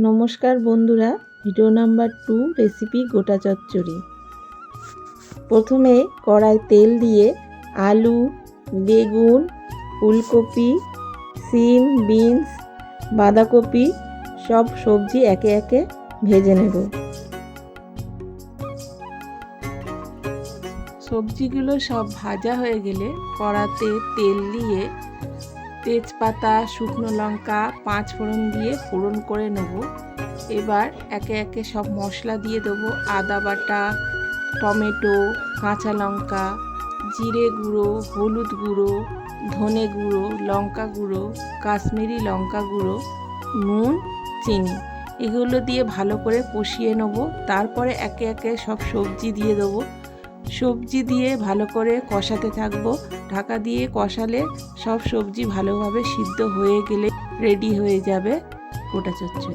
নমস্কার বন্ধুরা, video number 2 recipe গোটা চচ্চড়ি। প্রথমে কড়াই তেল দিয়ে আলু, বেগুন, ফুলকপি, সিম, বিনস, বাঁধাকপি সব সবজি একে একে ভেজে নেব। সবজিগুলো সব ভাজা হয়ে গেলে কড়াতে তেল দিয়ে তেজপাতা, শুকনো লঙ্কা, 5 ফোড়ন দিয়ে ফোড়ন করে নেব। এবার একে একে সব মশলা দিয়ে দেবো। আদা বাটা, টমেটো, কাঁচা লঙ্কা, জিরে গুঁড়ো, হলুদ গুঁড়ো, ধনে গুঁড়ো, লঙ্কা গুঁড়ো, কাশ্মীরি লঙ্কা গুঁড়ো, নুন, চিনি এগুলো দিয়ে ভালো করে কষিয়ে নেব। তারপরে একে একে সব সবজি দিয়ে দেবো। সবজি দিয়ে ভালো করে কষাতে থাকবো। ঢাকা দিয়ে কষালে সব সবজি ভালোভাবে সিদ্ধ হয়ে গেলে রেডি হয়ে যাবে গোটা চচ্চড়ি।